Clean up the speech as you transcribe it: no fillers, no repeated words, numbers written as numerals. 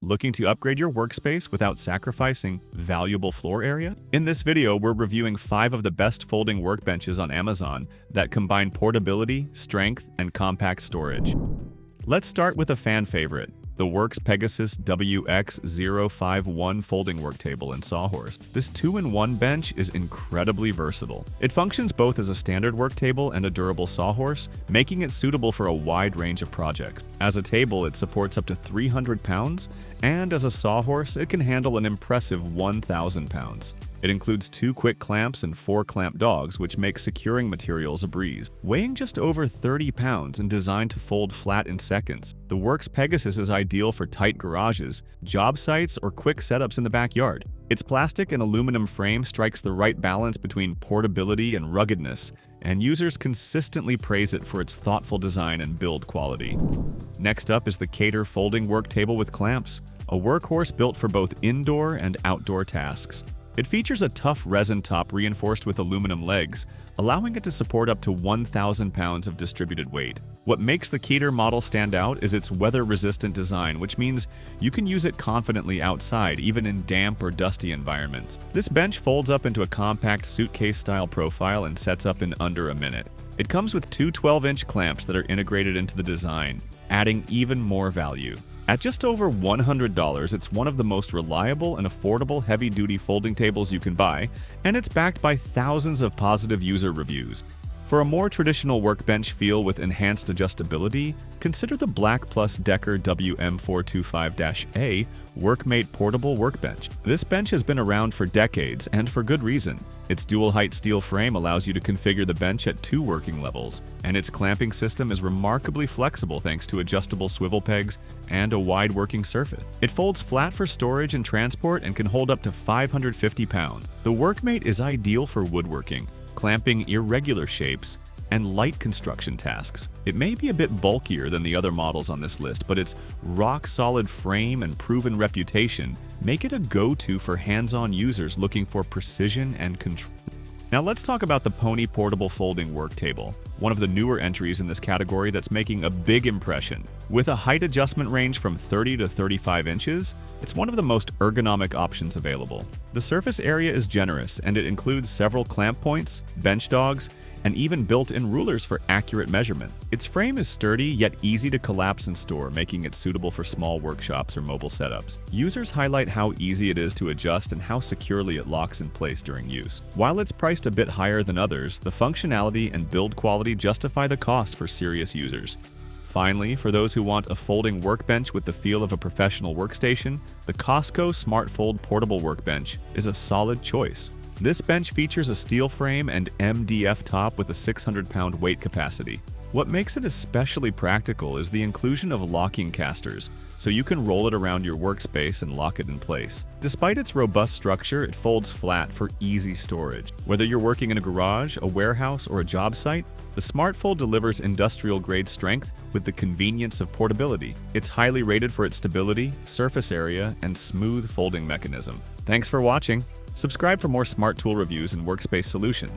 Looking to upgrade your workspace without sacrificing valuable floor area? In this video, we're reviewing 5 of the best folding workbenches on Amazon that combine portability, strength, and compact storage. Let's start with a fan favorite, the WORX Pegasus WX051 folding work table in Sawhorse. This 2-in-1 bench is incredibly versatile. It functions both as a standard work table and a durable sawhorse, making it suitable for a wide range of projects. As a table, it supports up to 300 pounds, and as a sawhorse, it can handle an impressive 1,000 pounds. It includes 2 quick clamps and 4 clamp dogs, which make securing materials a breeze. Weighing just over 30 pounds and designed to fold flat in seconds, the WORX Pegasus is ideal for tight garages, job sites, or quick setups in the backyard. Its plastic and aluminum frame strikes the right balance between portability and ruggedness, and users consistently praise it for its thoughtful design and build quality. Next up is the Keter folding work table with clamps, a workhorse built for both indoor and outdoor tasks. It features a tough resin top reinforced with aluminum legs, allowing it to support up to 1,000 pounds of distributed weight. What makes the Keter model stand out is its weather-resistant design, which means you can use it confidently outside, even in damp or dusty environments. This bench folds up into a compact suitcase-style profile and sets up in under a minute. It comes with 2 12-inch clamps that are integrated into the design, adding even more value. At just over $100, it's one of the most reliable and affordable heavy-duty folding tables you can buy, and it's backed by thousands of positive user reviews. For a more traditional workbench feel with enhanced adjustability, consider the BLACK+DECKER WM425-A Workmate portable workbench. This bench has been around for decades, and for good reason. Its dual-height steel frame allows you to configure the bench at 2 working levels, and its clamping system is remarkably flexible thanks to adjustable swivel pegs and a wide working surface. It folds flat for storage and transport and can hold up to 550 pounds. The Workmate is ideal for woodworking, clamping irregular shapes, and light construction tasks. It may be a bit bulkier than the other models on this list, but its rock-solid frame and proven reputation make it a go-to for hands-on users looking for precision and control. Now let's talk about the Pony portable folding work table, one of the newer entries in this category that's making a big impression. With a height adjustment range from 30 to 35 inches, it's one of the most ergonomic options available. The surface area is generous, and it includes several clamp points, bench dogs, and even built-in rulers for accurate measurement. Its frame is sturdy yet easy to collapse and store, making it suitable for small workshops or mobile setups. Users highlight how easy it is to adjust and how securely it locks in place during use. While it's priced a bit higher than others, the functionality and build quality justify the cost for serious users. Finally, for those who want a folding workbench with the feel of a professional workstation, the COSCO SmartFold portable workbench is a solid choice. This bench features a steel frame and MDF top with a 600-pound weight capacity. What makes it especially practical is the inclusion of locking casters, so you can roll it around your workspace and lock it in place. Despite its robust structure, it folds flat for easy storage. Whether you're working in a garage, a warehouse, or a job site, the SmartFold delivers industrial-grade strength with the convenience of portability. It's highly rated for its stability, surface area, and smooth folding mechanism. Thanks for watching. Subscribe for more smart tool reviews and workspace solutions.